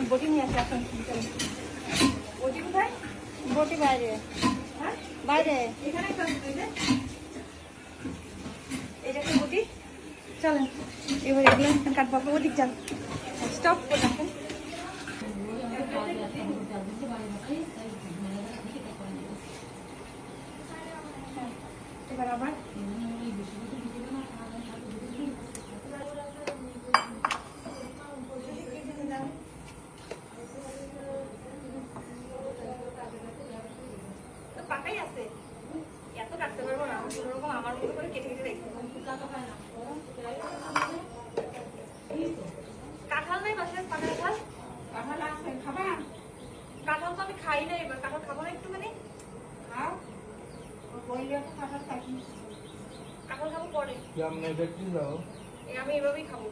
বটি নিয়ে আসি এখন। বটি কোথায়? বটি বাইরে। হ্যাঁ বাইরে এখানে একটা এই যে একটা বটি। চলেন এবার এগুলো কাটবো। আপনার ওদিক যান, স্টপ করে রাখেন। এবার আবার পাকাই আছে, এত কাটতে পারবো না, কোনোরকম আমার মতো করে কেটে কেটে রেখে। কাঁঠাল নাই বাসায়? পাকা কাঁঠাল? কাঁঠাল আছে, খাবা? কাঁঠাল তো আমি খাই না, এবার কাঁঠাল খাবো না একটুখানি? খাও, বললে তো কাঁঠাল খাই। কাঁঠাল খাবো পরে, আমি এভাবেই খাবো।